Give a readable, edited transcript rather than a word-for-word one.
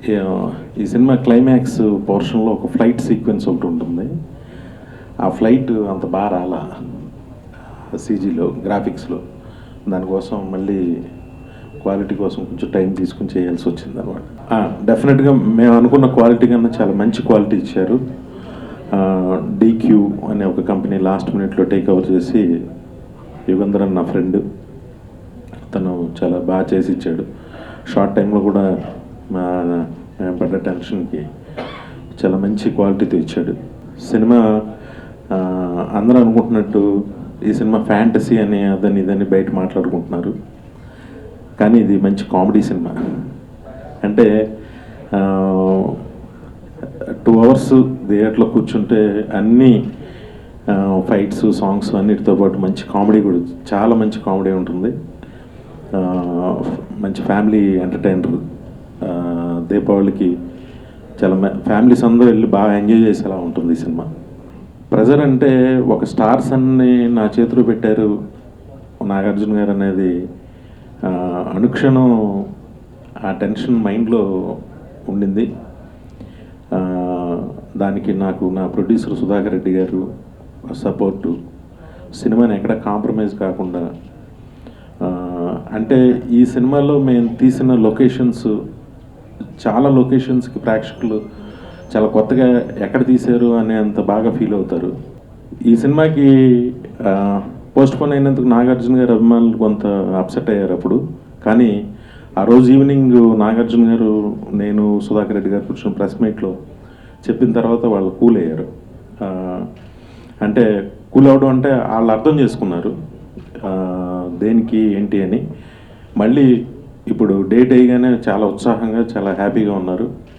ఈ cinema climax పోర్షన్లో ఒక flight sequence ఒకటి ఉంటుంది. ఆ ఫ్లైట్ అంత బాగా రాలా సీజీలో, గ్రాఫిక్స్లో. దానికోసం మళ్ళీ క్వాలిటీ కోసం కొంచెం టైం తీసుకుని చేయాల్సి వచ్చింది అనమాట. డెఫినెట్గా మేము అనుకున్న క్వాలిటీ కన్నా చాలా మంచి క్వాలిటీ ఇచ్చారు. డీక్యూ అనే ఒక కంపెనీ లాస్ట్ మినిట్లో టేక్ ఓవర్ చేసి, యుగంధరన్ నా ఫ్రెండ్, తను చాలా బాగా చేసి ఇచ్చాడు. షార్ట్ టైంలో కూడా మేము పడ్డ టెన్షన్కి చాలా మంచి క్వాలిటీతో ఇచ్చాడు. సినిమా అందరూ అనుకుంటున్నట్టు ఈ సినిమా ఫ్యాంటసీ అని అదని ఇదని బయట మాట్లాడుకుంటున్నారు, కానీ ఇది మంచి కామెడీ సినిమా. అంటే 2 hours థియేటర్లో కూర్చుంటే అన్నీ ఫైట్స్, సాంగ్స్ అన్నిటితో పాటు మంచి కామెడీ కూడా, చాలా మంచి కామెడీ ఉంటుంది. మంచి ఫ్యామిలీ ఎంటర్టైనర్. దీపావళికి చాలా ఫ్యామిలీస్ అందరూ వెళ్ళి బాగా ఎంజాయ్ చేసేలా ఉంటుంది ఈ సినిమా. ప్రెజర్ అంటే ఒక స్టార్స్ అన్ని నా చేతిలో పెట్టారు నాగార్జున గారు అనేది అనుక్షణం ఆ టెన్షన్ మైండ్లో ఉండింది. దానికి నాకు నా ప్రొడ్యూసర్ సుధాకర్ రెడ్డి గారు సపోర్టు, సినిమాని ఎక్కడ కాంప్రమైజ్ కాకుండా. అంటే ఈ సినిమాలో మేము తీసిన లొకేషన్స్, చాలా లొకేషన్స్కి ప్రేక్షకులు చాలా కొత్తగా ఎక్కడ తీశారు అనే అంత బాగా ఫీల్ అవుతారు. ఈ సినిమాకి పోస్ట్పోన్ అయినందుకు నాగార్జున గారు అభిమానులు కొంత అప్సెట్ అయ్యారు అప్పుడు. కానీ ఆ రోజు ఈవినింగ్ నాగార్జున గారు, నేను, సుధాకర్ రెడ్డి గారు కూర్చున్న ప్రెస్ మీట్లో చెప్పిన తర్వాత వాళ్ళు కూల్ అయ్యారు. అంటే కూల్ అవడం అంటే వాళ్ళు అర్థం చేసుకున్నారు దేనికి ఏంటి అని. మళ్ళీ ఇప్పుడు డేట్ అయ్యగానే చాలా ఉత్సాహంగా, చాలా హ్యాపీగా ఉన్నారు.